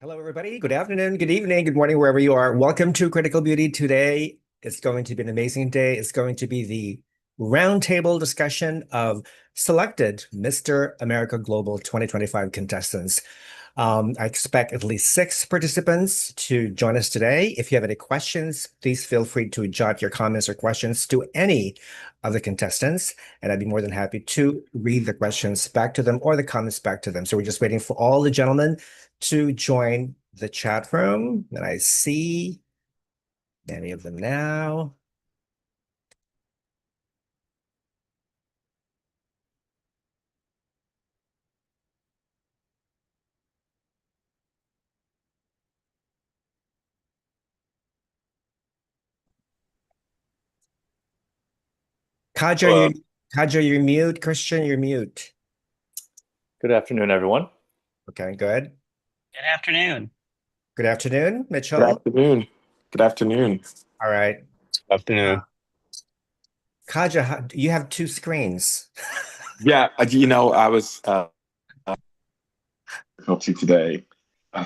Hello, everybody. Good afternoon, good evening, good morning, wherever you are. Welcome to Critical Beauty. Today, it's going to be an amazing day. It's going to be the roundtable discussion of selected Mr. America Global 2025 contestants. I expect at least 6 participants to join us today. If you have any questions, please feel free to jot your comments or questions to any of the contestants, and I'd be more than happy to read the questions back to them or the comments back to them. So we're just waiting for all the gentlemen to join the chat room, and I see many of them now. Kadja, Hello. you're mute. Kristian, you're mute. Good afternoon, everyone. Okay, good. Good afternoon. Good afternoon, Good Mitchell. afternoon. Good afternoon. All right. Afternoon. Kadja, you have 2 screens. Yeah, I was difficulty today,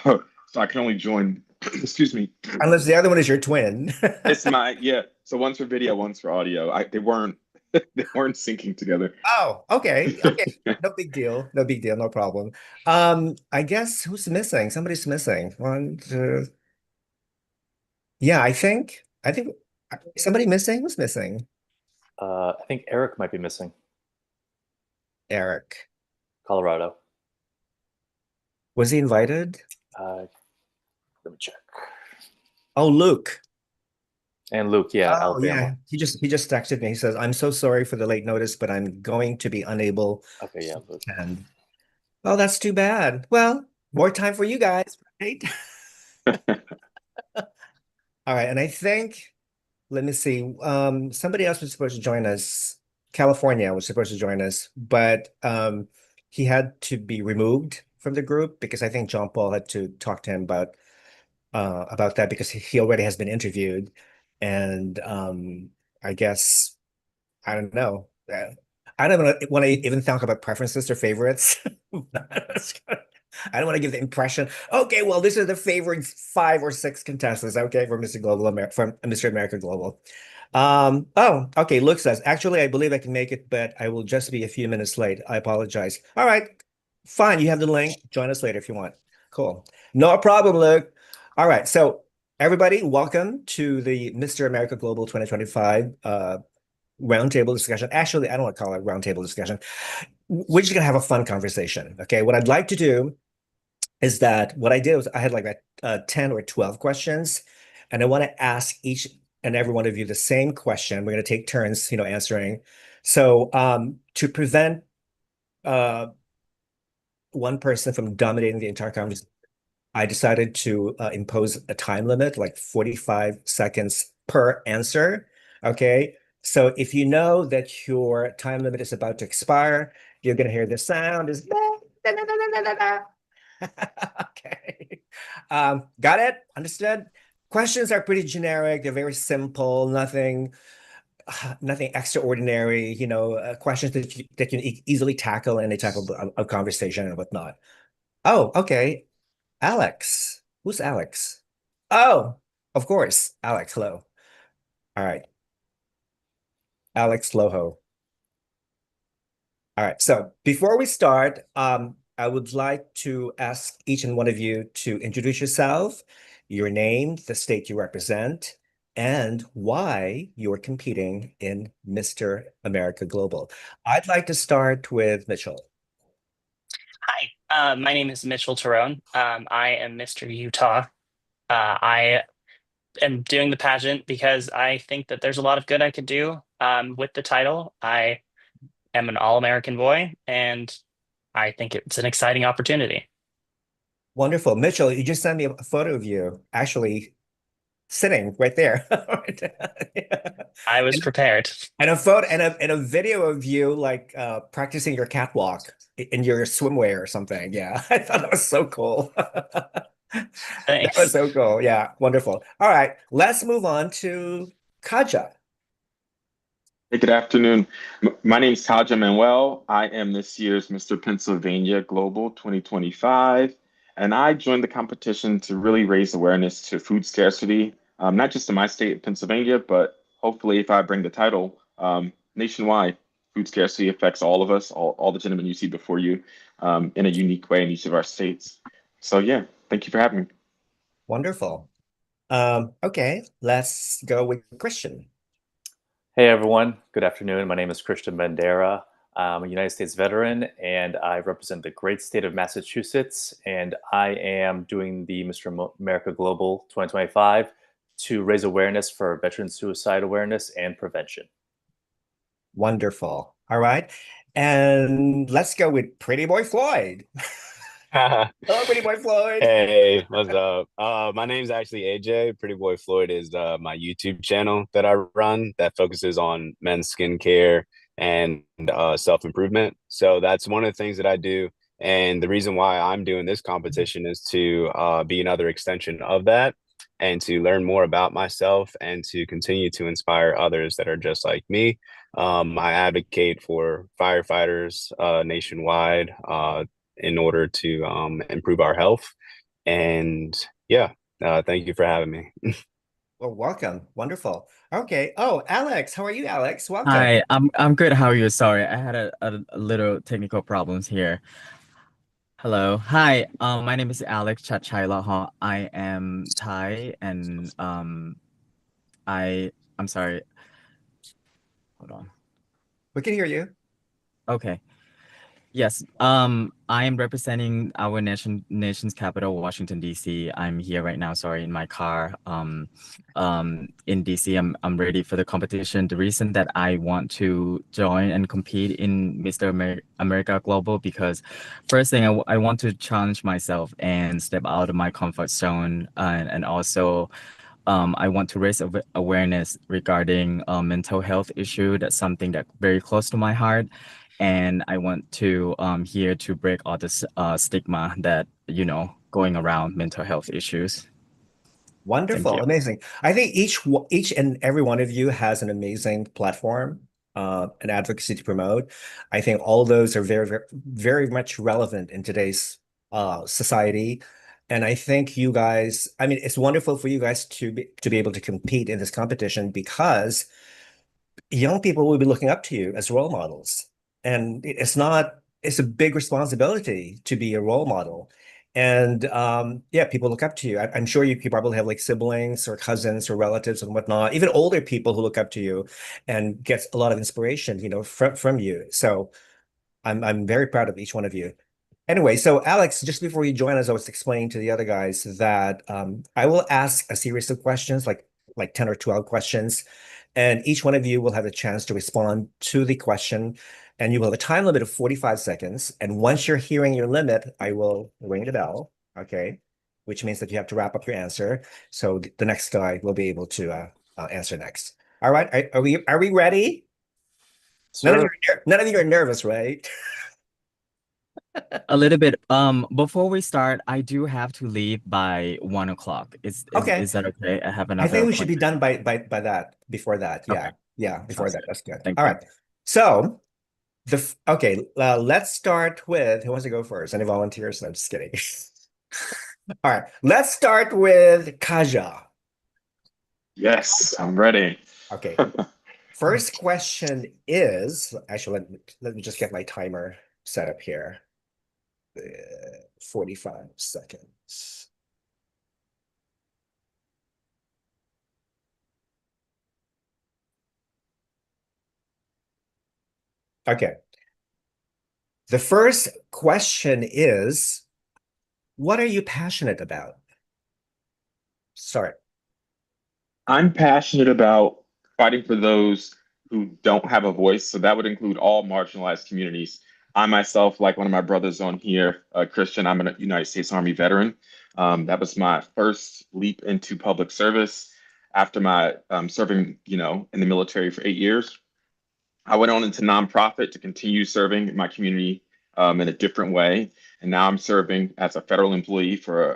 so I can only join. Excuse me. Unless the other one is your twin. It's my yeah. So one's for video, one's for audio. They weren't they weren't syncing together. Oh, okay. Okay. No big deal. No big deal. No problem. I guess who's missing? Somebody's missing. One, two. Yeah, I think somebody missing? Who's missing? I think Eric might be missing. Eric. Colorado. Was he invited? Uh, Let me check. Oh, Luke. And Luke, yeah, Oh, Alabama. yeah. He just texted me. He says, "I'm so sorry for the late notice, but I'm going to be unable Okay, yeah, to Luke. attend." Oh, that's too bad. Well, more time for you guys, right? All right, and I think, let me see. Somebody else was supposed to join us. California was supposed to join us, but he had to be removed from the group because I think John Paul had to talk to him about that because he already has been interviewed, and I guess I don't know. I don't want to even talk about preferences or favorites. I don't want to give the impression, okay, well, this is the favorite 5 or 6 contestants, okay, for Mr. Global America, from Mr. America Global. Oh, okay, Luke says, actually, I believe I can make it, but I will just be a few minutes late. I apologize. All right, fine. You have the link. Join us later if you want. Cool. No problem, Luke. All right, so everybody, welcome to the Mr. America Global 2025 roundtable discussion. Actually, I don't want to call it roundtable discussion. We're just gonna have a fun conversation. Okay. What I'd like to do is that what I did was I had like 10 or 12 questions, and I want to ask each and every one of you the same question. We're gonna take turns, answering. So to prevent uh one person from dominating the entire conversation, I decided to impose a time limit, like 45 seconds per answer. Okay. So if you know that your time limit is about to expire, you're going to hear the sound is okay. Got it? Understood? Questions are pretty generic. They're very simple, nothing extraordinary, questions that you easily tackle in any type of conversation and whatnot. Oh, okay. Alex. Who's Alex? Oh, of course. Alex, hello. All right. Alex Loho. All right. So before we start, I would like to ask each and one of you to introduce yourself, your name, the state you represent, and why you're competing in Mr. America Global. I'd like to start with Mitchell. Hi, my name is Mitchell Taurone. I am Mr. Utah. I am doing the pageant because I think that there's a lot of good I could do with the title. I am an all-American boy, and I think it's an exciting opportunity. Wonderful. Mitchell, you just sent me a photo of you actually sitting right there. I was prepared. And a photo and a video of you like practicing your catwalk in your swimwear or something. Yeah, I thought that was so cool. That was Thanks. so cool. Yeah, wonderful. All right, let's move on to Kaja. Hey, good afternoon. My name's Kadja Manuel. I am this year's Mr. Pennsylvania Global 2025. And I joined the competition to really raise awareness to food scarcity, not just in my state of Pennsylvania, but hopefully if I bring the title, nationwide. Food scarcity affects all of us, all the gentlemen you see before you, in a unique way in each of our states. So yeah, thank you for having me. Wonderful. Okay, let's go with Christian. Hey everyone, good afternoon. My name is Kristian Bandeira. I'm a United States veteran and I represent the great state of Massachusetts. And I am doing the Mr. America Global 2025 to raise awareness for veteran suicide awareness and prevention. Wonderful. All right. And let's go with Pretty Boy Floyd. Hello, Pretty Boy Floyd. Hey, what's up? My name's actually AJ. Pretty Boy Floyd is my YouTube channel that I run that focuses on men's skincare and self-improvement. So that's one of the things that I do. And the reason why I'm doing this competition is to be another extension of that and to learn more about myself and to continue to inspire others that are just like me. I advocate for firefighters nationwide in order to improve our health. And yeah, thank you for having me. Well, welcome. Wonderful. Okay. Oh, Alex, how are you, Alex? Welcome. Hi, I'm good. How are you? Sorry, I had a little technical problems here. Hello. Hi. My name is Alex Chatchai. I am Thai and I'm sorry. Hold on. We can hear you. Okay. Yes, I am representing our nation's capital, Washington, D.C. I'm here right now, sorry, in my car. In D.C. I'm ready for the competition. The reason that I want to join and compete in Mr. America Global, because first thing, I want to challenge myself and step out of my comfort zone, and also I want to raise awareness regarding mental health issue. That's something that very close to my heart. And I want to here to break all this stigma that, going around mental health issues. Thank Wonderful. you. Amazing. I think each and every one of you has an amazing platform, an advocacy to promote. I think all those are very, very, very much relevant in today's society. And I think you guys, I mean, it's wonderful for you guys to be able to compete in this competition because young people will be looking up to you as role models. And it's a big responsibility to be a role model. And yeah, people look up to you. I'm sure you probably have like siblings or cousins or relatives and whatnot, even older people who look up to you and get a lot of inspiration, from you. So I'm very proud of each one of you. Anyway, so Alex, just before you join us, I was explaining to the other guys that I will ask a series of questions, like 10 or 12 questions, and each one of you will have a chance to respond to the question, and you will have a time limit of 45 seconds. And once you're hearing your limit, I will ring the bell, okay? Which means that you have to wrap up your answer. So the next guy will be able to answer next. All right, are we ready? Sir, None of you are nervous, right? A little bit. Before we start, I do have to leave by 1 o'clock. Okay. Is that okay? I have I another think we should be appointment. done by that, before that. Okay, Yeah, before sounds that. good. That's good. Thank All you. right. So okay, let's start with who wants to go first? Any volunteers? No, just kidding. All right, let's start with Kaja. Yes, I'm ready. Okay. First question is actually let me just get my timer set up here. 45 seconds. Okay. The first question is, what are you passionate about? Sorry. I'm passionate about fighting for those who don't have a voice. So that would include all marginalized communities. I myself, like one of my brothers on here, Christian, I'm a United States Army veteran. That was my first leap into public service after my serving, in the military for 8 years. I went on into nonprofit to continue serving my community in a different way. And now I'm serving as a federal employee for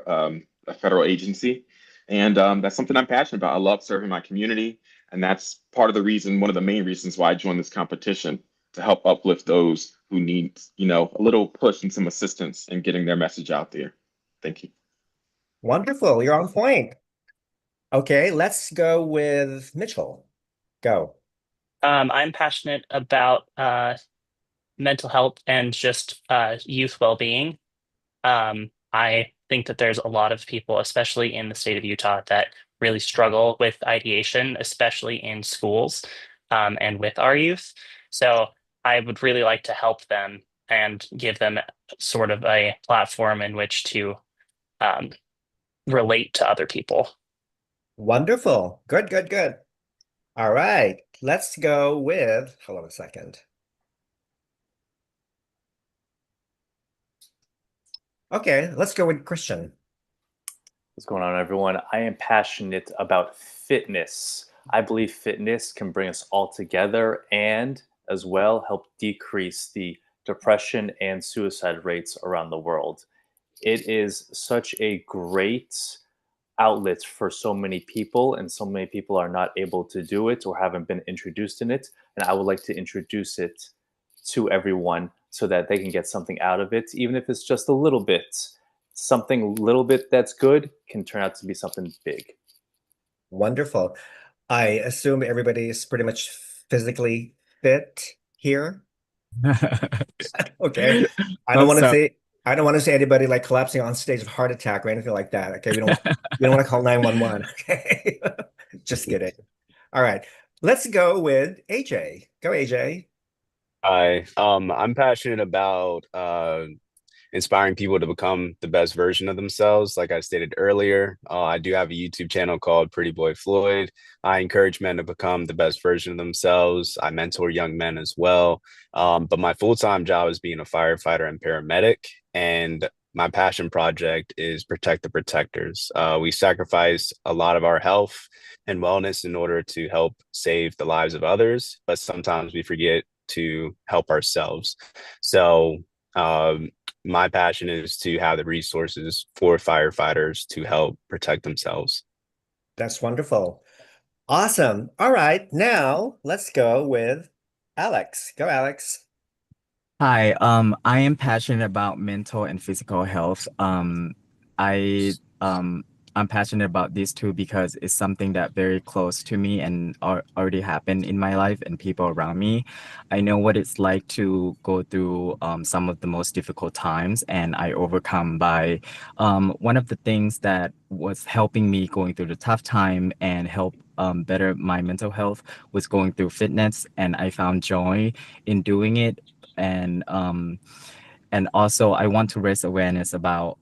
a federal agency. And that's something I'm passionate about. I love serving my community. And that's part of the reason, one of the main reasons why I joined this competition, to help uplift those who need, a little push and some assistance in getting their message out there. Thank you. Wonderful. You're on point. Okay, let's go with Mitchell. Go. I'm passionate about mental health and just youth well-being. I think that there's a lot of people, especially in the state of Utah, that really struggle with ideation, especially in schools and with our youth. So I would really like to help them and give them sort of a platform in which to um, relate to other people. Wonderful. Good, good, good. All right, let's go with, hold on a second. Okay, let's go with Kristian. What's going on, everyone? I am passionate about fitness. I believe fitness can bring us all together and as well help decrease the depression and suicide rates around the world. It is such a great outlet for so many people, and so many people are not able to do it or haven't been introduced in it. And I would like to introduce it to everyone so that they can get something out of it, even if it's just a little bit. Something little bit that's good can turn out to be something big. Wonderful. I assume everybody is pretty much physically fit here. Okay. I don't Hope want to so. say I don't want to say anybody like collapsing on stage of heart attack or anything like that. Okay. We don't want to call 911. Okay. Just kidding. All right. Let's go with AJ. Go, AJ. I'm passionate about inspiring people to become the best version of themselves. Like I stated earlier, I do have a YouTube channel called Pretty Boy Floyd. I encourage men to become the best version of themselves. I mentor young men as well. But my full-time job is being a firefighter and paramedic. And my passion project is Protect the Protectors. We sacrifice a lot of our health and wellness in order to help save the lives of others, but sometimes we forget to help ourselves. So my passion is to have the resources for firefighters to help protect themselves. That's wonderful. Awesome. All right. Now let's go with Alex. Go, Alex. Hi, I am passionate about mental and physical health. I I'm passionate about these two because it's something that very close to me and already happened in my life and people around me. I know what it's like to go through some of the most difficult times, and I overcome by one of the things that was helping me going through the tough time and help better my mental health was going through fitness, and I found joy in doing it. And also I want to raise awareness about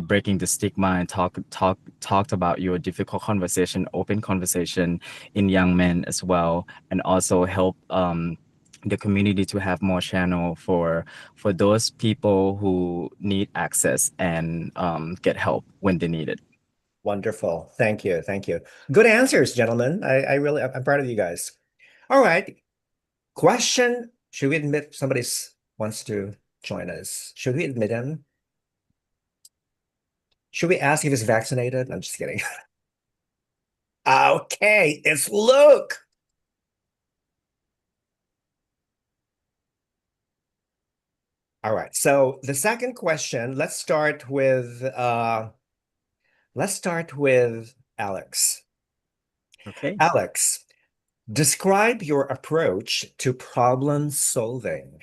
breaking the stigma and talked about your difficult conversation, open conversation in young men as well, and also help the community to have more channel for those people who need access and get help when they need it. Wonderful. Thank you. Thank you. Good answers, gentlemen. I'm proud of you guys. All right. Question. Should we admit somebody wants to join us? Should we admit him? Should we ask if he's vaccinated? I'm just kidding. Okay, it's Luke. All right. So the second question, let's start with Alex. Okay. Alex, describe your approach to problem solving.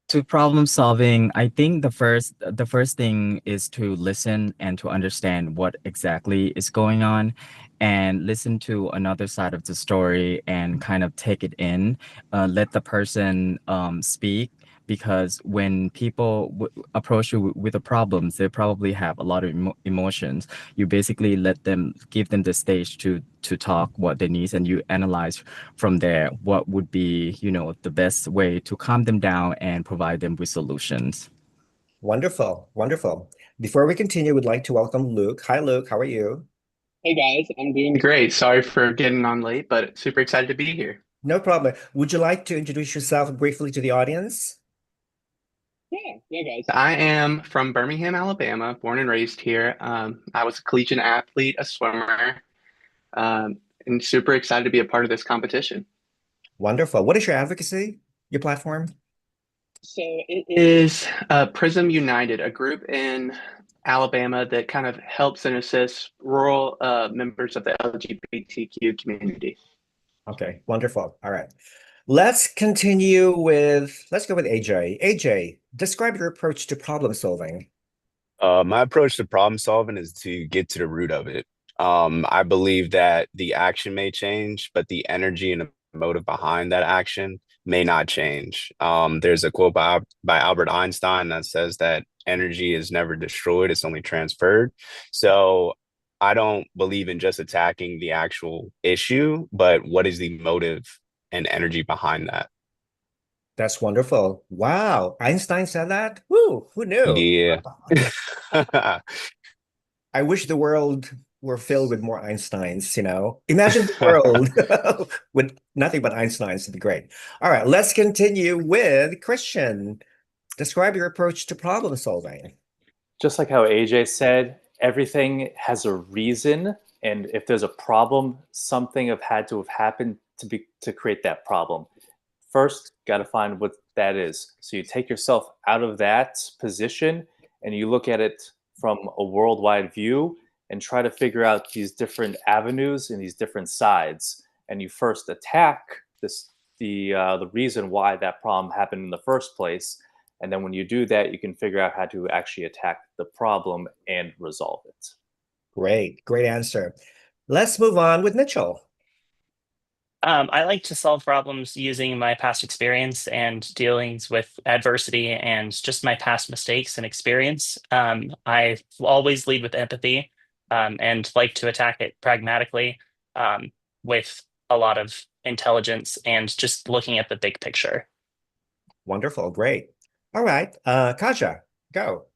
To problem solving, I think the first thing is to listen and to understand what exactly is going on, and listen to another side of the story and kind of take it in. Let the person speak, because when people approach you with a problem, they probably have a lot of emotions. You basically give them the stage to talk what they need, and you analyze from there what would be, the best way to calm them down and provide them with solutions. Wonderful, wonderful. Before we continue, we'd like to welcome Luke. Hi, Luke. How are you? Hey guys, I'm doing great. Sorry for getting on late, but super excited to be here. No problem. Would you like to introduce yourself briefly to the audience? Yeah, guys. I am from Birmingham, Alabama, born and raised here. I was a collegiate athlete, a swimmer, and super excited to be a part of this competition. Wonderful. What is your advocacy, your platform? So it is Prism United, a group in Alabama that kind of helps and assists rural members of the LGBTQ community. Okay, wonderful. All right. Let's go with AJ. AJ, describe your approach to problem solving. My approach to problem solving is to get to the root of it. I believe that the action may change, but the energy and the motive behind that action may not change. There's a quote by Albert Einstein that says that energy is never destroyed, it's only transferred. So I don't believe in just attacking the actual issue, but what is the motive and energy behind that? That's wonderful. Wow. Einstein said that? Woo, who knew? Yeah. I wish the world were filled with more Einsteins, you know? Imagine the world with nothing but Einsteins. It'd be great. All right, let's continue with Kristian. Describe your approach to problem solving. Just like how AJ said, everything has a reason, and if there's a problem, something have had to have happened to create that problem. First, got to find what that is. So you take yourself out of that position and you look at it from a worldwide view and try to figure out these different avenues and these different sides. And you first attack the reason why that problem happened in the first place. And then when you do that, you can figure out how to actually attack the problem and resolve it. Great answer. Let's move on with Mitchell. I like to solve problems using my past experience and dealings with adversity and just my past mistakes and experience. I always lead with empathy and like to attack it pragmatically with a lot of intelligence and just looking at the big picture. Wonderful, great. All right, Kadja, go.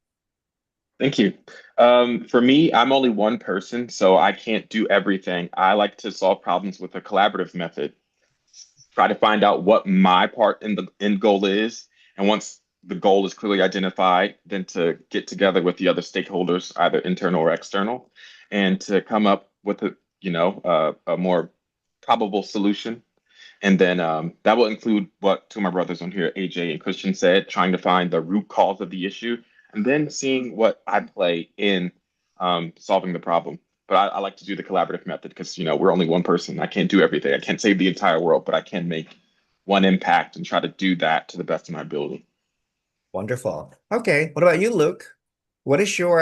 Thank you. For me, I'm only one person, so I can't do everything. I like to solve problems with a collaborative method. Try to find out what my part in the end goal is, and once the goal is clearly identified, then to get together with the other stakeholders, either internal or external, and to come up with a more probable solution. And then that will include what two of my brothers on here, AJ and Kristian, said, trying to find the root cause of the issue and then seeing what I play in solving the problem. But I like to do the collaborative method because, we're only one person. I can't do everything. I can't save the entire world, but I can make one impact and try to do that to the best of my ability. Wonderful. Okay, what about you, Luke? What is your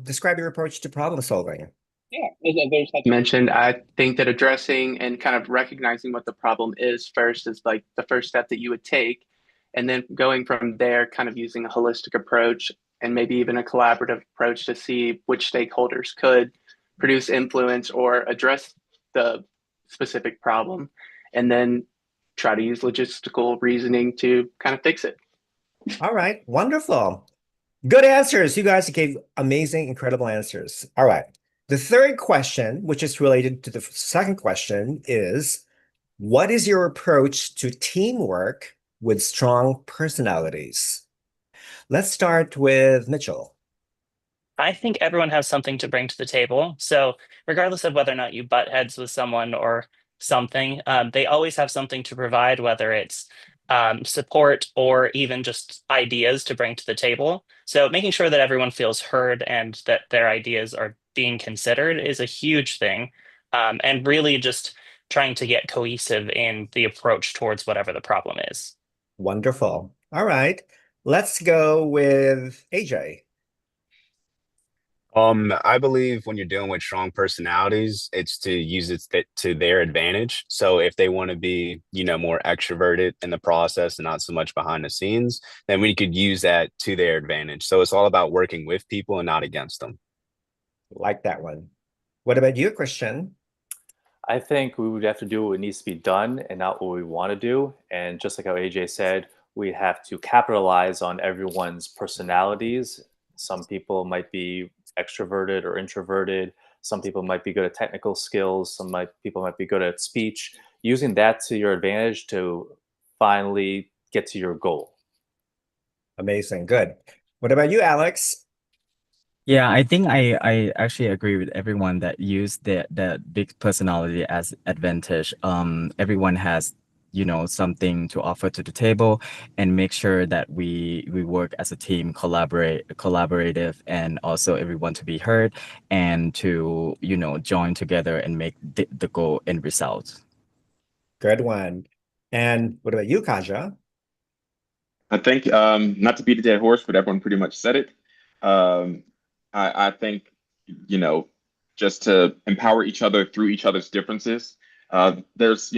describe your approach to problem solving? Yeah, as I mentioned, I think that addressing and kind of recognizing what the problem is first is like the first step that you would take. And then going from there, kind of using a holistic approach and maybe even a collaborative approach to see which stakeholders could produce influence or address the specific problem. And then try to use logistical reasoning to kind of fix it. All right, wonderful. Good answers. You guys gave amazing, incredible answers. All right. The third question, which is related to the second question, is what is your approach to teamwork with strong personalities? Let's start with Mitchell. I think everyone has something to bring to the table. So, regardless of whether or not you butt heads with someone or something, they always have something to provide, whether it's support or even just ideas to bring to the table. So, making sure that everyone feels heard and that their ideas are being considered is a huge thing. And really just trying to get cohesive in the approach towards whatever the problem is. Wonderful. All right. Let's go with AJ. I believe when you're dealing with strong personalities, it's to use it to their advantage. So if they want to be, more extroverted in the process and not so much behind the scenes, then we could use that to their advantage. So it's all about working with people and not against them. Like that one. What about you, Kristian? I think we would have to do what needs to be done and not what we want to do. And just like how AJ said, we have to capitalize on everyone's personalities. Some people might be extroverted or introverted. Some people might be good at technical skills. People might be good at speech. Using that to your advantage to finally get to your goal. Amazing. Good. What about you, Alex? Yeah, I think I actually agree with everyone that used the big personality as advantage. Everyone has something to offer to the table, and make sure that we work as a team, collaborative, and also everyone to be heard, and to join together and make the goal and results. Good one. And what about you, Kadja? I think not to beat a dead horse, but everyone pretty much said it. Um, I think you know just to empower each other through each other's differences. There's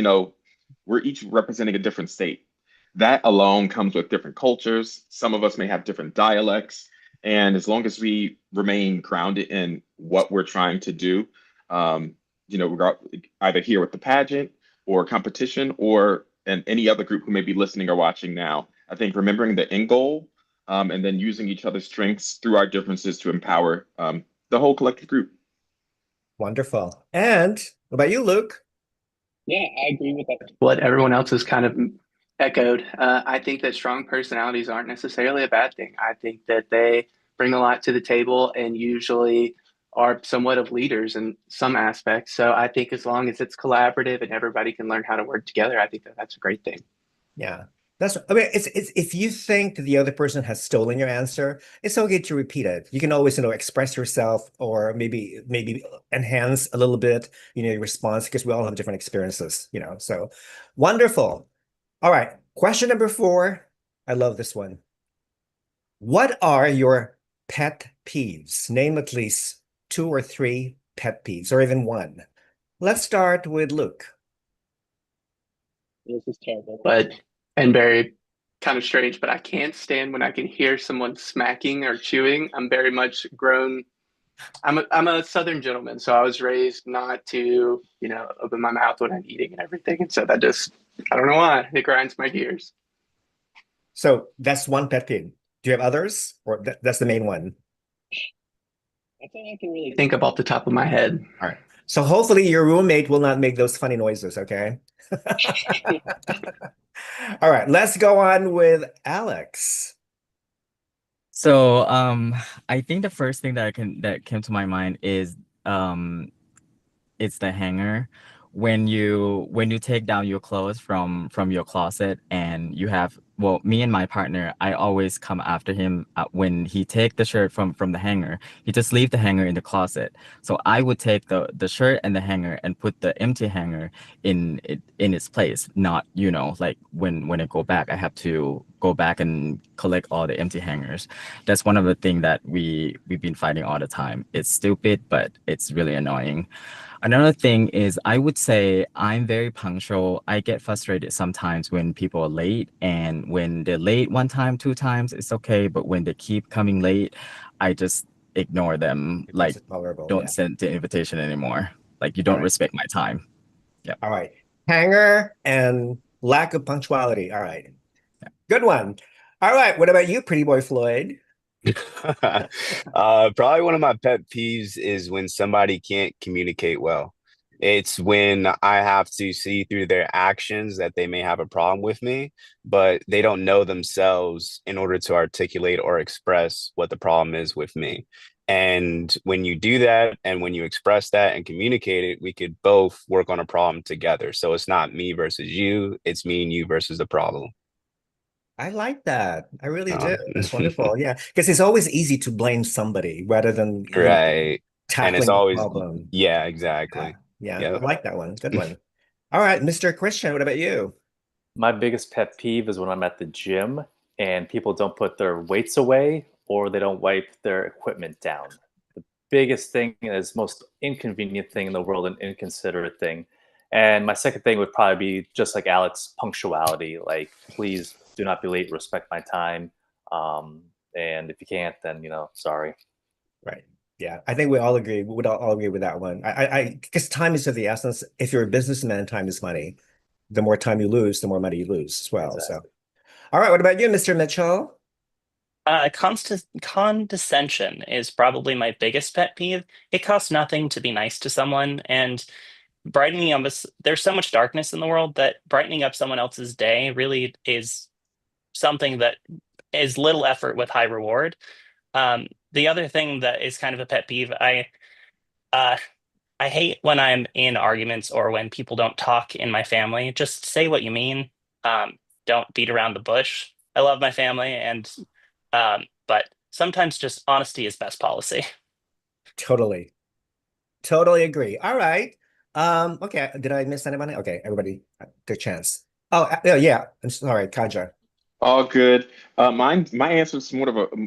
we're each representing a different state. That alone comes with different cultures. Some of us may have different dialects, and as long as we remain grounded in what we're trying to do, we're either here with the pageant or competition or and any other group who may be listening or watching now. I think remembering the end goal and then using each other's strengths through our differences to empower the whole collective group. Wonderful. And what about you, Luke? Yeah, I agree with that. What everyone else has kind of echoed. I think that strong personalities aren't necessarily a bad thing. I think that they bring a lot to the table and usually are somewhat of leaders in some aspects. So I think as long as it's collaborative and everybody can learn how to work together, I think that that's a great thing. Yeah. I mean, it's if you think the other person has stolen your answer, it's okay to repeat it. You can always, express yourself or maybe enhance a little bit, your response because we all have different experiences, So wonderful. All right. Question number 4. I love this one. What are your pet peeves? Name at least 2 or 3 pet peeves, or even one. Let's start with Luke. This is terrible, but and very kind of strange, but I can't stand when I can hear someone smacking or chewing. I'm very much grown. I'm a Southern gentleman, so I was raised not to, open my mouth when I'm eating and everything. And so that just, I don't know why, it grinds my gears. So that's one pet peeve. Do you have others, or that's the main one? That's all I can really think of off the top of my head. All right. So hopefully your roommate will not make those funny noises, okay? All right, let's go on with Alex. So I think the first thing that came to my mind is it's the hanger. When you take down your clothes from your closet, and you have, well, me and my partner, I always come after him when he take the shirt from the hanger. He just leave the hanger in the closet. So I would take the shirt and the hanger and put the empty hanger in its place. Not, like when I go back, I have to go back and collect all the empty hangers. That's one of the things that we've been fighting all the time. It's stupid, but it's really annoying. Another thing is, I would say I'm very punctual. I get frustrated sometimes when people are late, and when they're late one time, 2 times, it's okay. But when they keep coming late, I just ignore them. It makes Like, it tolerable. don't Yeah. send the invitation anymore. Like, you All don't right. respect my time. Yeah. All right. Hanger and lack of punctuality. All right. Good one. All right. What about you, pretty boy Floyd? Probably one of my pet peeves is when somebody can't communicate well. It's when I have to see through their actions that they may have a problem with me, but they don't know themselves in order to articulate or express what the problem is with me. And when you do that, and when you express that and communicate it, we could both work on a problem together. So it's not me versus you, it's me and you versus the problem. I like that. I really do. Um, That's wonderful. Yeah. Because it's always easy to blame somebody rather than, right. And it's tackling the always, problem. yeah, Yeah. exactly. Yeah. I Yep. like that one. Good one. All right, Mr. Kristian, what about you? My biggest pet peeve is when I'm at the gym and people don't put their weights away or they don't wipe their equipment down. The biggest thing is most inconvenient thing in the world, an inconsiderate thing. And my second thing would probably be just like Alex, punctuality. Like, please do not be late. Respect my time. And if you can't, then sorry. Right. Yeah. I think we all agree. We would all agree with that one. Because time is of the essence. If you're a businessman, time is money. The more time you lose, the more money you lose as well. So, Exactly. all right. What about you, Mr. Mitchell? Condescension is probably my biggest pet peeve. It costs nothing to be nice to someone, and brightening up there's so much darkness in the world that brightening up someone else's day really is something that is little effort with high reward. The other thing that is kind of a pet peeve, I uh, I hate when I'm in arguments or when people don't talk in my family. Just say what you mean. Don't beat around the bush. I love my family, and but sometimes just honesty is best policy. Totally. Totally agree. All right. Okay. Did I miss anybody? Okay, everybody, their chance. Oh, yeah, yeah. I'm sorry, Kadja. All good. My answer is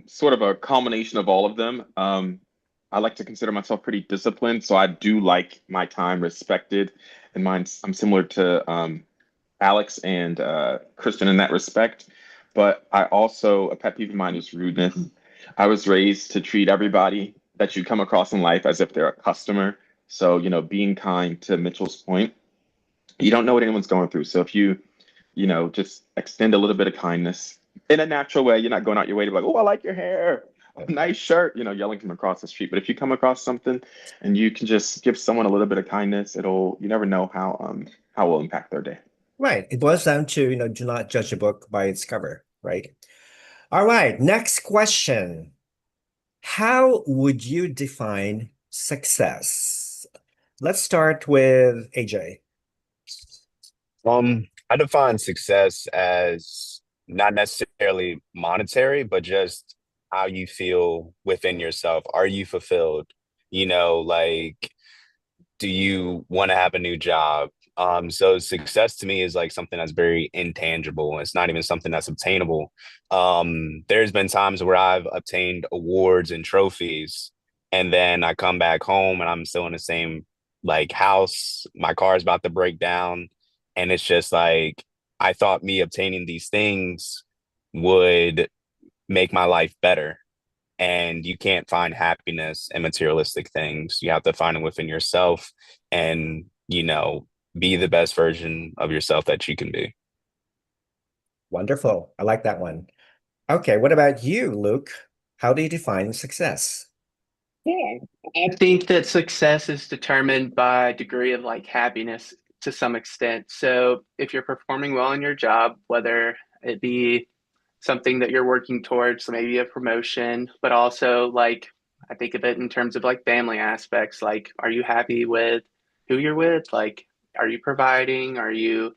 sort of a combination of all of them. I like to consider myself pretty disciplined, so I do like my time respected, and I'm similar to Alex and Kristen in that respect. But I also a pet peeve of mine is rudeness. I was raised to treat everybody that you come across in life as if they're a customer. So, being kind, to Mitchell's point, you don't know what anyone's going through. So if you just extend a little bit of kindness in a natural way. You're not going out your way to be like, oh, I like your hair, oh, nice shirt, yelling from across the street. But if you come across something and you can just give someone a little bit of kindness, you never know how it will impact their day. Right. It boils down to, do not judge a book by its cover, right? All right. Next question. How would you define success? Let's start with AJ. I define success as not necessarily monetary, but just how you feel within yourself. Are you fulfilled? Like, do you want to have a new job? So success to me is like something that's very intangible. It's not even something that's obtainable. There's been times where I've obtained awards and trophies, and then I come back home and I'm still in the same like house. My car is about to break down, and it's just like I thought me obtaining these things would make my life better, and you can't find happiness in materialistic things. You have to find it within yourself and, be the best version of yourself that you can be. Wonderful. I like that one. Okay. What about you, Luke? How do you define success? Yeah. I think that success is determined by degree of like happiness to some extent. So if you're performing well in your job, whether it be something that you're working towards, so maybe a promotion, but also like I think of it in terms of like family aspects. Like, are you happy with who you're with? Like, are you providing? Are you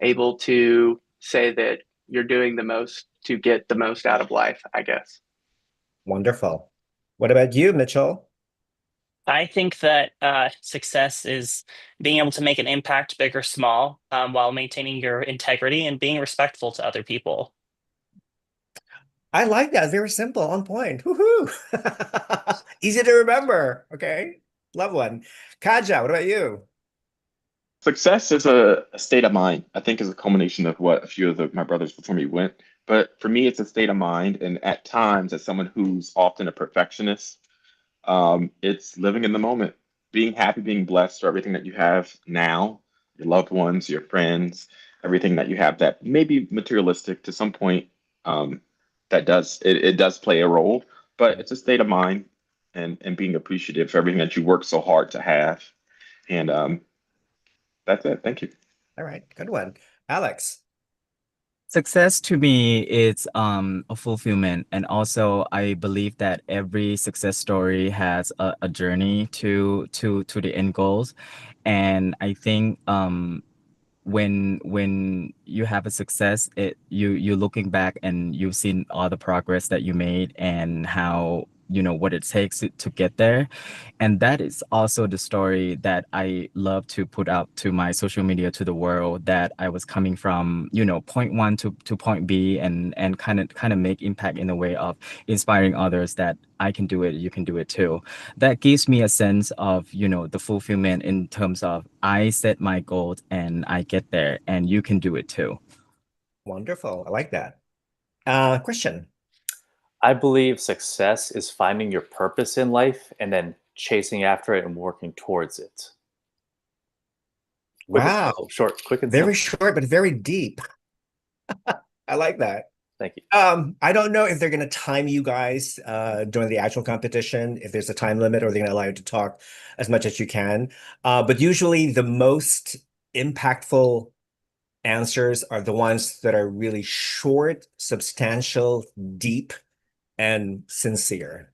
able to say that you're doing the most to get the most out of life, I guess? Wonderful. What about you, Mitchell? I think that success is being able to make an impact, big or small, while maintaining your integrity and being respectful to other people. I like that. Very simple, on point. Woohoo! Easy to remember. Okay. Love one. Kaja, what about you? Success is a state of mind. I think is a culmination of what a few of my brothers before me went. But for me, it's a state of mind, and at times, as someone who's often a perfectionist, it's living in the moment, being happy, being blessed for everything that you have now, your loved ones, your friends, everything that you have that may be materialistic to some point. Um, it does play a role, but it's a state of mind and being appreciative for everything that you work so hard to have. And that's it. Thank you. All right. Good one. Alex. Success to me is a fulfillment, and also I believe that every success story has a journey to the end goals, and I think when you have a success, you're looking back and you've seen all the progress that you made and how what it takes to get there, and that is also the story that I love to put out to my social media, to the world, that I was coming from point one to point B, and kind of make impact in a way of inspiring others that I can do it, you can do it too. That gives me a sense of the fulfillment in terms of I set my goals and I get there and you can do it too. Wonderful. I like that. Christian. I believe success is finding your purpose in life and then chasing after it and working towards it. Quick and Wow. simple, short, quick and Very simple. short, but very deep. I like that. Thank you. I don't know if they're going to time you guys during the actual competition, if there's a time limit, or they're going to allow you to talk as much as you can. But usually the most impactful answers are the ones that are really short, substantial, deep, and sincere.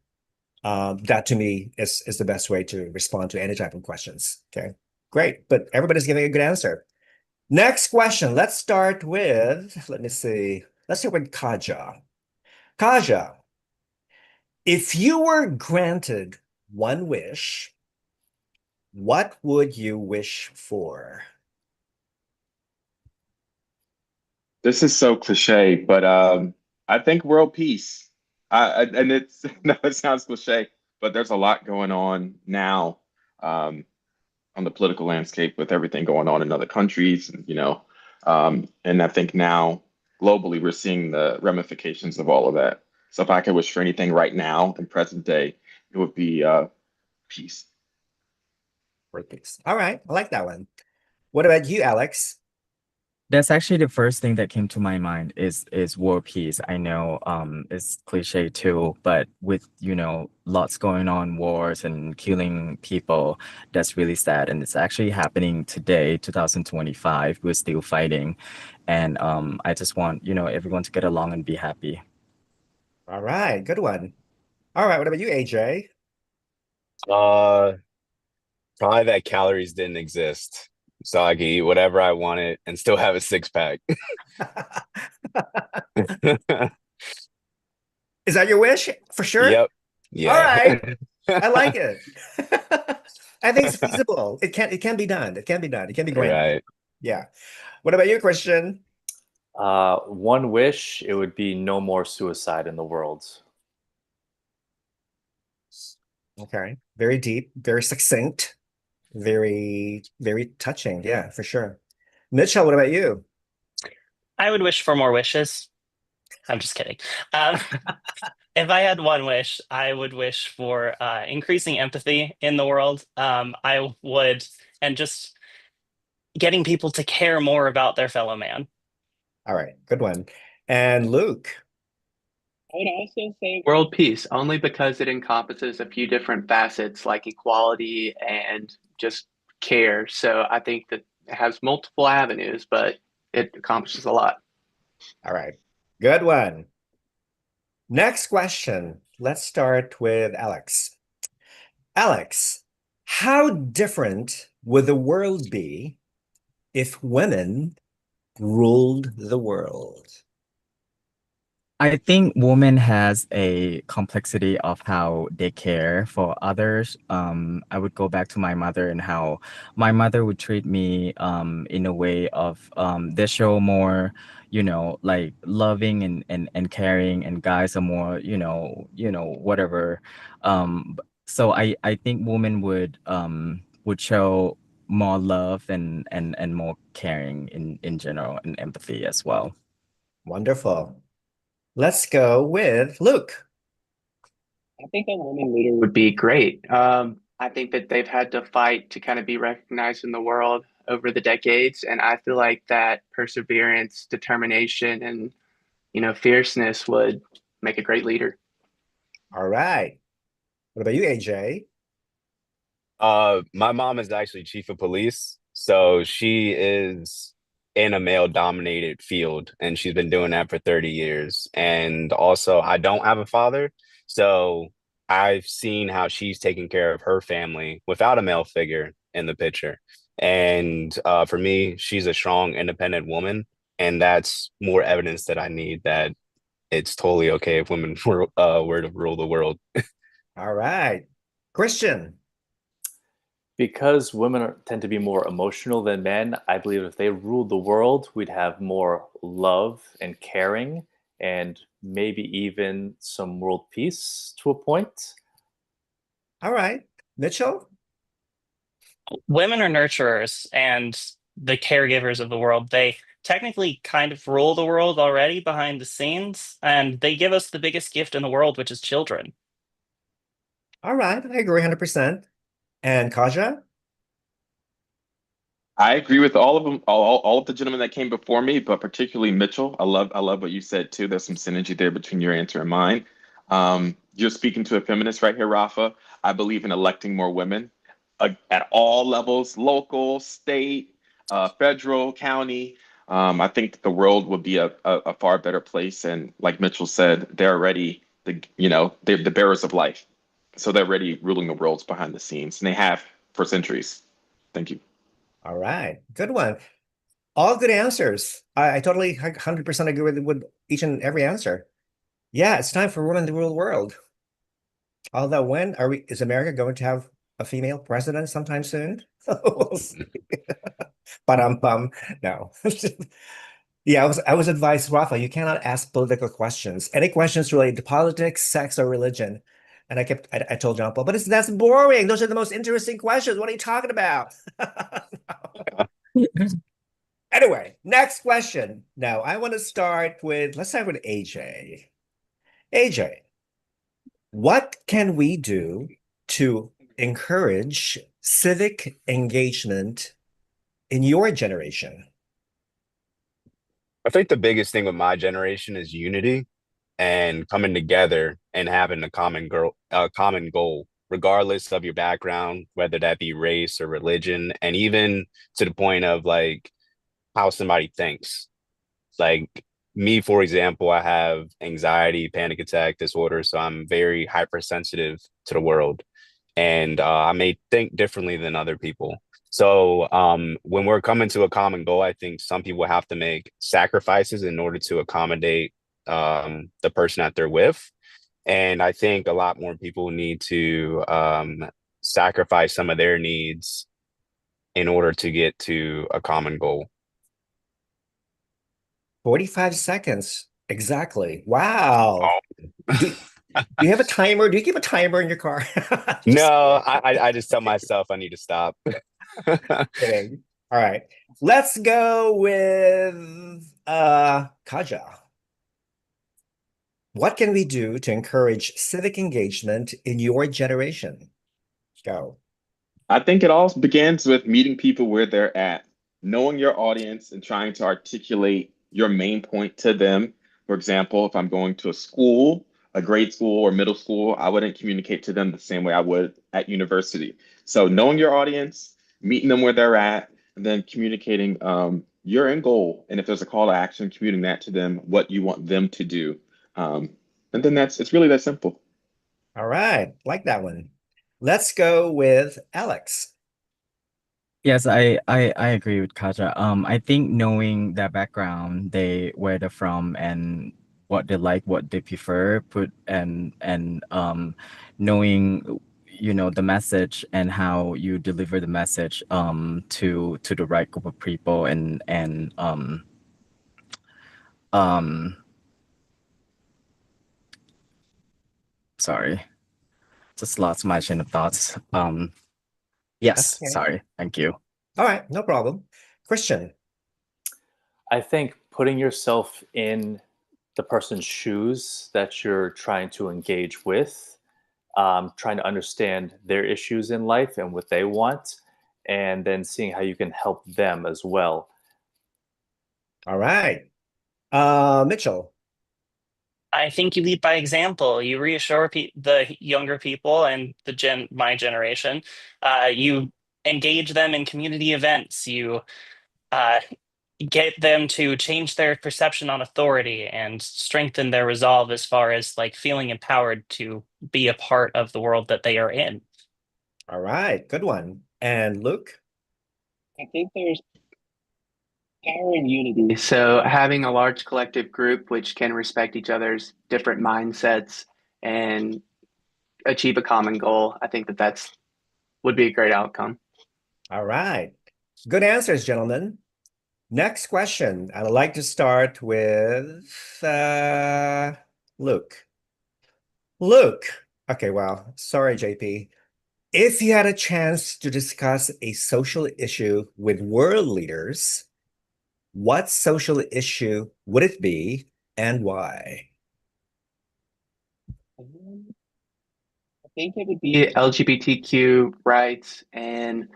That to me is the best way to respond to any type of questions. Okay, great. But everybody's giving a good answer. Next question. Let's start with, let me see. Let's start with Kadja. Kadja, if you were granted one wish, what would you wish for? This is so cliche, but I think world peace. And it's no, it sounds cliche, but there's a lot going on now on the political landscape with everything going on in other countries, and I think now globally we're seeing the ramifications of all of that. So if I could wish for anything right now in present day, it would be peace. World peace. All right, I like that one. What about you, Alex? That's actually the first thing that came to my mind is world peace. I know it's cliche too, but with lots going on, wars and killing people, that's really sad. And it's actually happening today, 2025. We're still fighting. And I just want, everyone to get along and be happy. All right, good one. All right, what about you, AJ? Uh, Probably that calories didn't exist, so I could eat whatever I wanted and still have a six pack. Is that your wish for sure? Yep. All Yeah. right, I like it. I think it's feasible. It can be done. It can be done. It can be granted. Right. Yeah. What about you, Christian? One wish, it would be no more suicide in the world. Okay. Very deep, very succinct, very, very touching. Yeah, for sure. Mitchell, what about you? I would wish for more wishes. I'm just kidding. Um, if I had one wish, I would wish for increasing empathy in the world. I would, and just getting people to care more about their fellow man. All right, good one. And Luke. I would also say world peace, only because it encompasses a few different facets like equality and just care. So I think that it has multiple avenues, but it accomplishes a lot. All right, good one. Next question. Let's start with Alex. Alex, how different would the world be if women ruled the world? I think woman has a complexity of how they care for others. I would go back to my mother and how my mother would treat me in a way of they show more, like loving and caring, and guys are more, whatever. So I think women would show more love and more caring in general, and empathy as well. Wonderful. Let's go with Luke. I think a woman leader would be great. I think that they've had to fight to kind of be recognized in the world over the decades, and I feel like that perseverance, determination, and fierceness would make a great leader. All right. What about you, AJ? My mom is actually chief of police, so she is in a male-dominated field, and she's been doing that for 30 years. And also, I don't have a father, so I've seen how she's taking care of her family without a male figure in the picture. And for me, she's a strong, independent woman, and that's more evidence that I need that it's totally okay if women were to rule the world. All right. Christian. Because tend to be more emotional than men, I believe if they ruled the world, we'd have more love and caring, and maybe even some world peace to a point. All right. Mitchell? Women are nurturers and the caregivers of the world. They technically kind of rule the world already behind the scenes, and they give us the biggest gift in the world, which is children. All right. I agree 100%. And Kaja? I agree with all of them, all of the gentlemen that came before me, but particularly Mitchell. I love what you said too. There's some synergy there between your answer and mine. You're speaking to a feminist right here, Rafa. I believe in electing more women at all levels, local, state, federal, county. I think the world would be a far better place. And like Mitchell said, they're already they're the bearers of life. So they're already ruling the worlds behind the scenes, and they have for centuries. Thank you. All right, good one. All good answers. I totally 100% agree with each and every answer. Yeah, it's time for ruling the real world. Although when is America going to have a female president sometime soon? We'll see. But no. Yeah, I was advised, Rafa, you cannot ask political questions. Any questions related to politics, sex, or religion. And I told John Paul, but that's boring. Those are the most interesting questions. What are you talking about? Anyway, next question. Now I want to let's start with AJ. AJ, what can we do to encourage civic engagement in your generation? I think the biggest thing with my generation is unity and coming together and having a common goal, regardless of your background, whether that be race or religion, and even to the point of like how somebody thinks. Like me, for example, I have anxiety, panic attack disorder, so I'm very hypersensitive to the world, and I may think differently than other people. So when we're coming to a common goal, I think some people have to make sacrifices in order to accommodate the person that they're with. And I think a lot more people need to sacrifice some of their needs in order to get to a common goal. 45 seconds. Exactly. Wow. Oh. Do, do you have a timer? Do you keep a timer in your car? Just No, I just tell myself I need to stop. kidding. All right. Let's go with Kaja. What can we do to encourage civic engagement in your generation? Go. I think it all begins with meeting people where they're at, knowing your audience and trying to articulate your main point to them. For example, if I'm going to a school, a grade school or middle school, I wouldn't communicate to them the same way I would at university. So knowing your audience, meeting them where they're at, and then communicating your end goal. And if there's a call to action, communicating that to them, what you want them to do. Um, and then it's really that simple. All right. Like that one. Let's go with Alex. Yes, I agree with Kaja. I think knowing their background, where they're from and what they like, what they prefer, knowing, the message and how you deliver the message to the right group of people and um sorry, just lost my chain of thoughts. Yes, Okay. sorry. Thank you. All right. No problem. Kristian. I think putting yourself in the person's shoes that you're trying to engage with, trying to understand their issues in life and what they want, and then seeing how you can help them as well. All right. Mitchell. I think you lead by example. You reassure the younger people and my generation. You engage them in community events. You uh, get them to change their perception on authority and strengthen their resolve as far as like feeling empowered to be a part of the world that they are in. All right. Good one. And Luke. I think there's power in unity. So having a large collective group which can respect each other's different mindsets and achieve a common goal, I think that would be a great outcome. All right. Good answers, gentlemen. Next question. I'd like to start with Luke. Luke. Okay, well, sorry, JP. If you had a chance to discuss a social issue with world leaders, what social issue would it be and why? I think it would be LGBTQ rights, and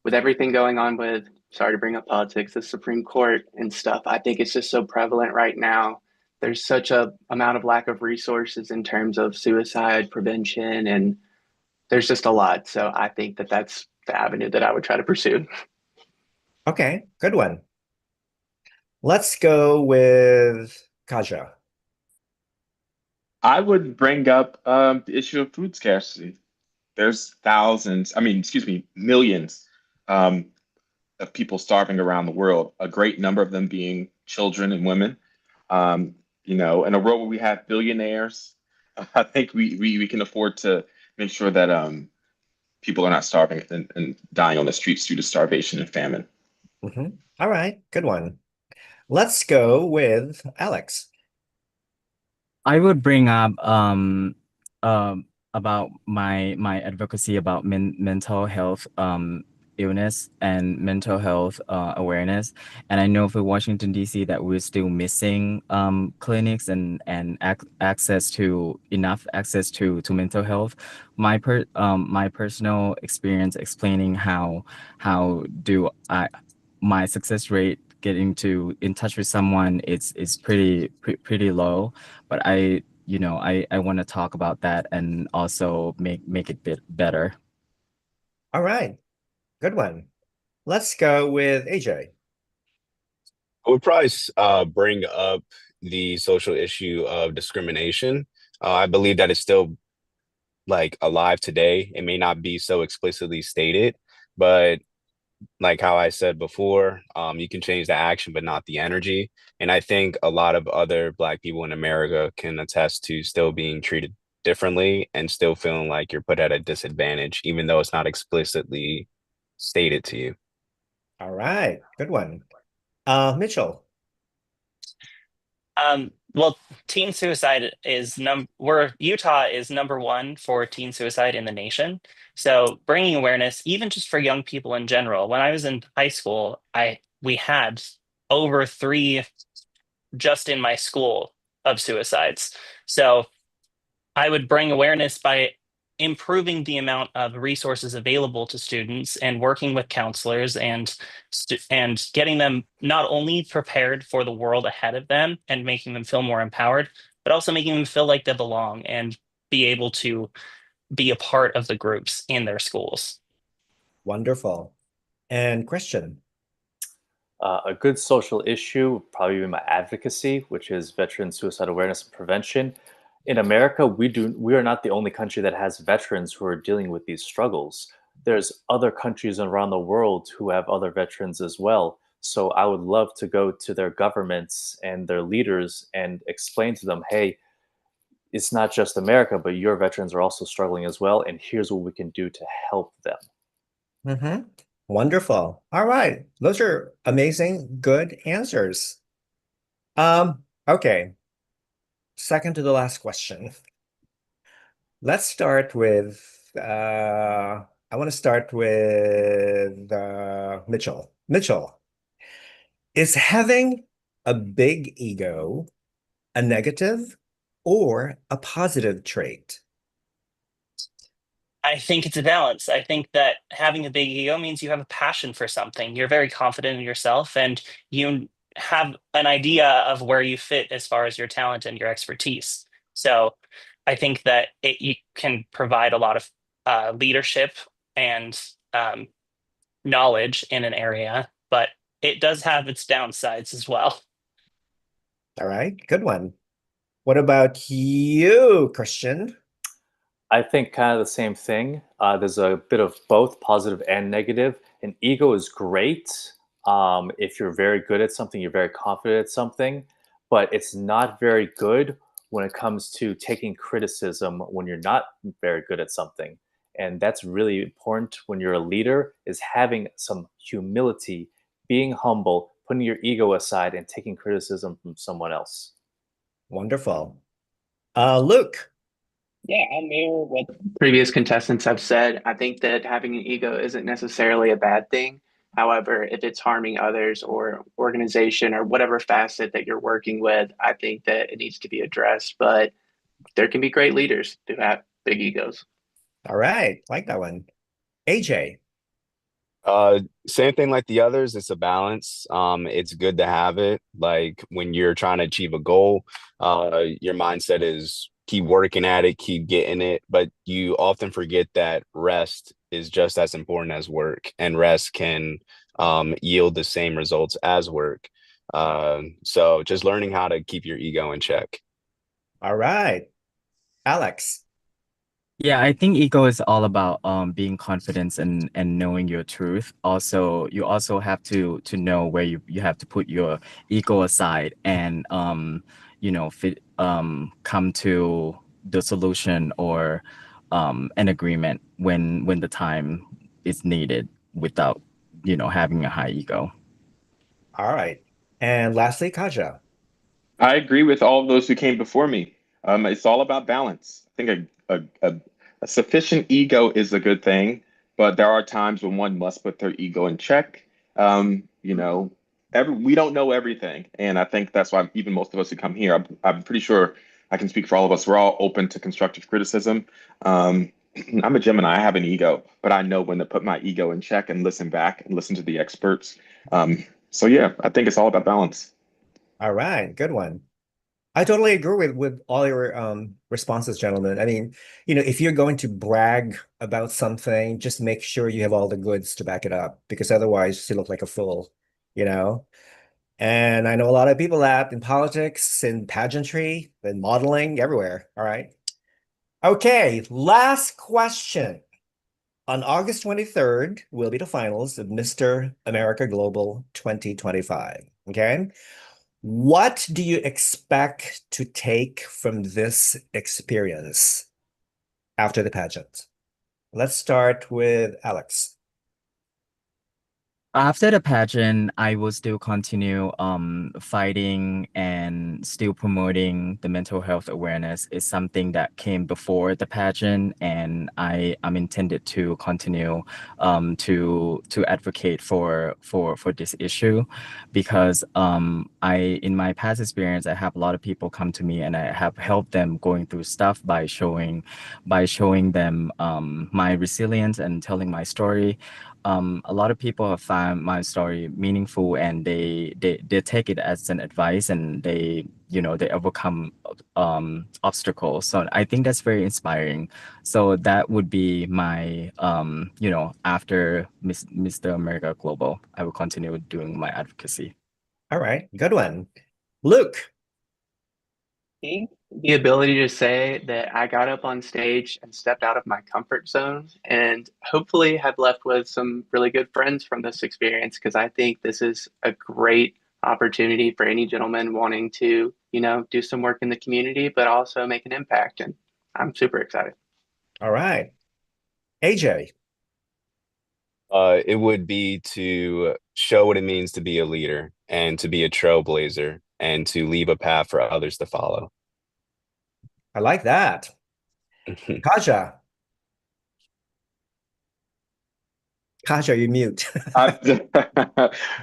with everything going on with, sorry to bring up politics, the Supreme Court and stuff, I think it's just so prevalent right now. There's such a amount of lack of resources in terms of suicide prevention, and there's just a lot. So I think that's the avenue that I would try to pursue. Okay, good one. Let's go with Kaja. I would bring up the issue of food scarcity. There's thousands, I mean, excuse me, millions um, of people starving around the world, a great number of them being children and women. Um, in a world where we have billionaires, I think we can afford to make sure that people are not starving and dying on the streets due to starvation and famine. All right, good one. Let's go with Alex. I would bring up about my advocacy about mental health illness and mental health awareness. And I know for Washington D.C. that we're still missing clinics and access to enough access to mental health. My personal experience explaining how do I my success rate getting in touch with someone it's pretty low, but I want to talk about that and also make it better. All right, good one. Let's go with AJ. I would probably bring up the social issue of discrimination. I believe that it's still like alive today. It may not be so explicitly stated, but like how I said before, you can change the action, but not the energy. And I think a lot of other Black people in America can attest to still being treated differently and still feeling like you're put at a disadvantage, even though it's not explicitly stated to you. All right, good one. Mitchell. Well, teen suicide is Utah is #1 for teen suicide in the nation. So bringing awareness, even just for young people in general. When I was in high school, we had over 3 just in my school of suicides. So I would bring awareness by improving the amount of resources available to students and working with counselors and getting them not only prepared for the world ahead of them and making them feel more empowered, but also making them feel like they belong and be able to be a part of the groups in their schools. Wonderful. And Kristian. A good social issue would probably be my advocacy, which is veteran suicide awareness and prevention. In America, we are not the only country that has veterans who are dealing with these struggles. There's other countries around the world who have other veterans as well. So I would love to go to their governments and their leaders and explain to them, hey, it's not just America, but your veterans are also struggling as well. And here's what we can do to help them. Wonderful. All right. Those are amazing, good answers. Okay. Second to the last question. Let's start with I want to start with Mitchell. Mitchell, is having a big ego a negative or a positive trait? I think it's a balance. I think that having a big ego means you have a passion for something. You're very confident in yourself and you have an idea of where you fit as far as your talent and your expertise. So I think that you can provide a lot of leadership and knowledge in an area, but it does have its downsides as well. All right, good one. What about you, Kristian? I think kind of the same thing. There's a bit of both positive and negative. An ego is great if you're very good at something, you're very confident at something, but it's not very good when it comes to taking criticism when you're not very good at something. And that's really important when you're a leader, is having some humility, being humble, putting your ego aside and taking criticism from someone else. Wonderful. Luke. Yeah, I'll mirror what previous contestants have said. I think that having an ego isn't necessarily a bad thing. However, if it's harming others or organization or whatever facet that you're working with, I think that it needs to be addressed. But there can be great leaders who have big egos. All right, like that one. AJ. Same thing like the others. It's a balance. It's good to have it. Like when you're trying to achieve a goal, your mindset is keep working at it, keep getting it. But you often forget that rest is just as important as work, and rest can yield the same results as work. So just learning how to keep your ego in check. All right. Alex. Yeah, I think ego is all about being confident and knowing your truth. Also, you also have to know where you have to put your ego aside and come to the solution or an agreement when the time is needed without having a high ego. All right. And lastly, Kaja. I agree with all of those who came before me. It's all about balance. I think a sufficient ego is a good thing, but there are times when one must put their ego in check. You know, we don't know everything, and I think that's why even most of us who come here, I'm pretty sure I can speak for all of us. We're all open to constructive criticism. Um, I'm a Gemini. I have an ego, but I know when to put my ego in check and listen back and listen to the experts. So yeah, I think it's all about balance. All right, good one. I totally agree with all your responses, gentlemen. I mean, if you're going to brag about something, just make sure you have all the goods to back it up, because otherwise you look like a fool, you know? And I know a lot of people that in politics, in pageantry, in modeling, everywhere. All right. Okay, last question. On August 23rd will be the finals of Mr. America Global 2025. Okay. What do you expect to take from this experience after the pageant? Let's start with Alex. After the pageant, I will still continue fighting and still promoting the mental health awareness. Is something that came before the pageant, and I'm intended to continue to advocate for this issue, because I in my past experience I have a lot of people come to me and I have helped them going through stuff by showing them my resilience and telling my story. A lot of people have found my story meaningful, and they take it as an advice, and they overcome obstacles. So I think that's very inspiring. So that would be my after Mr. America Global, I will continue doing my advocacy. All right, good one. Luke. Think the ability to say that I got up on stage and stepped out of my comfort zone and hopefully have left with some really good friends from this experience, because I think this is a great opportunity for any gentleman wanting to, do some work in the community, but also make an impact. And I'm super excited. All right. AJ. It would be to show what it means to be a leader and to be a trailblazer and to leave a path for others to follow. I like that. Kaja. Kaja, you mute. I'm,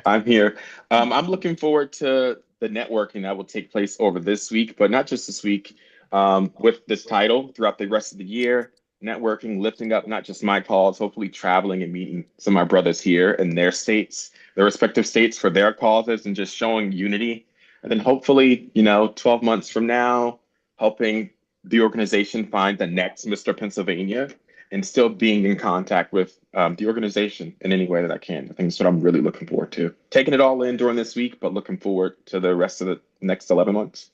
I'm here. I'm looking forward to the networking that will take place over this week, but not just this week. With this title throughout the rest of the year, networking, lifting up not just my cause, hopefully traveling and meeting some of my brothers here in their states, their respective states for their causes, and just showing unity. And then hopefully, 12 months from now, helping the organization find the next Mr. Pennsylvania and still being in contact with the organization in any way that I can. I think that's what I'm really looking forward to. Taking it all in during this week, but looking forward to the rest of the next 11 months.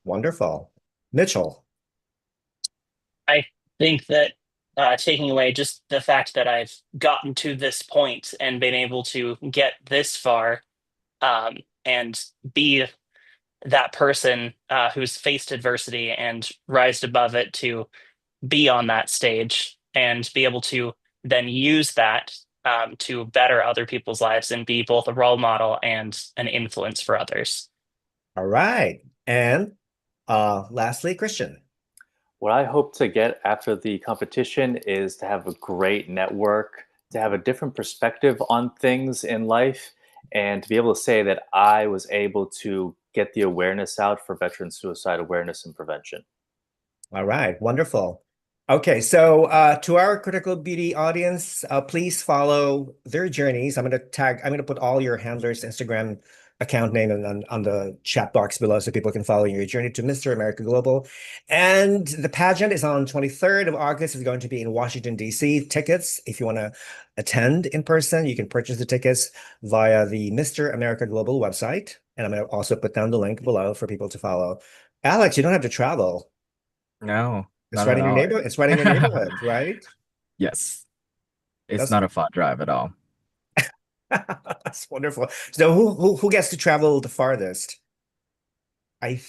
Wonderful. Mitchell. I think that taking away just the fact that I've gotten to this point and been able to get this far, and be that person who's faced adversity and rised above it to be on that stage and be able to then use that to better other people's lives and be both a role model and an influence for others. All right. And lastly, Kristian. What I hope to get after the competition is to have a great network, to have a different perspective on things in life, and to be able to say that I was able to get the awareness out for veteran suicide awareness and prevention. All right, wonderful. Okay, so to our Critical Beauty audience, please follow their journeys. I'm going to put all your handlers' Instagram account name on the chat box below so people can follow your journey to Mr. America Global. And the pageant is on 23rd of August. It's going to be in Washington, D.C. Tickets, if you want to attend in person, you can purchase the tickets via the Mr. America Global website. And I'm going to also put down the link below for people to follow. Alex, you don't have to travel. No, It's not right at in your all. neighborhood. It's right in your neighborhood, right? Yes, it's That's not a far drive at all. that's wonderful. So who gets to travel the farthest? I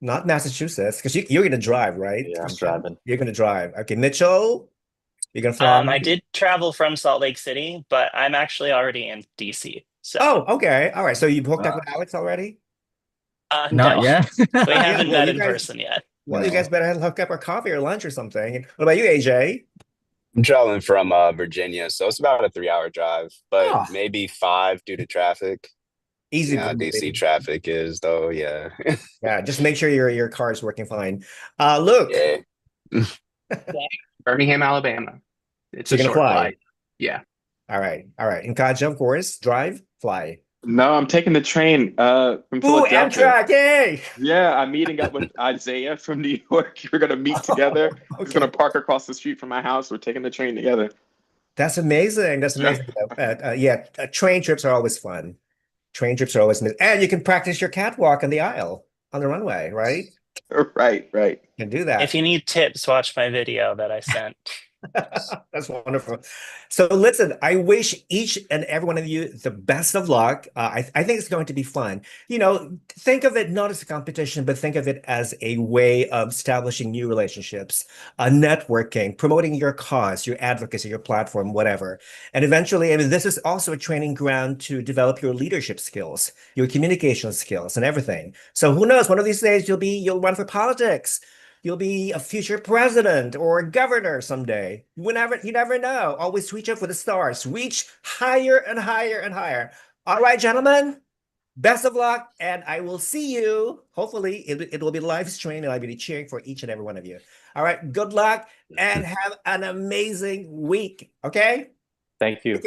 Not Massachusetts, because you're gonna drive, right, Yeah, I'm Kristian? driving. You're gonna drive. Okay, Mitchell, you're gonna fly. I did travel from Salt Lake City, but I'm actually already in DC. So, Oh, okay. All right. So you've hooked up Uh, with Alex already? Not no, yet. we Yeah, haven't well, met you in guys, person yet. you No. guys better hook up or coffee or lunch or something. What about you, AJ? I'm traveling from Virginia, so it's about a 3 hour drive, but Oh, maybe 5 due to traffic. easy You know how DC breezy. traffic is, though. Yeah. Yeah, just make sure your car is working fine. Luke, Yeah. Birmingham, Alabama. It's so a you're gonna short fly. flight. Yeah. All right, all right. And Kadja, of course, drive, fly. No, I'm taking the train from Ooh, Philadelphia. Amtrak, yay! Yeah, I'm meeting up with Isaiah from New York. We're gonna meet together. He's Okay. gonna park across the street from my house. We're taking the train together. That's amazing. That's Yeah. amazing. Yeah, train trips are always fun. Train trips are always, and you can practice your catwalk on the aisle on the runway, right? Right, right. You can do If that. you need tips, watch my video that I sent. That's wonderful. So listen, I wish each and every one of you the best of luck. I think it's going to be fun. Think of it not as a competition, but think of it as a way of establishing new relationships, networking, promoting your cause, your advocacy, your platform, whatever. And eventually, I mean, this is also a training ground to develop your leadership skills, your communication skills, and everything. So who knows? One of these days you'll run for politics. You'll be a future president or a governor someday. You never know. Always reach up for the stars. Reach higher and higher and higher. All right, gentlemen, best of luck. And I will see you. Hopefully, it will be live streamed and I'll be cheering for each and every one of you. All right, good luck and have an amazing week. Okay? Thank you.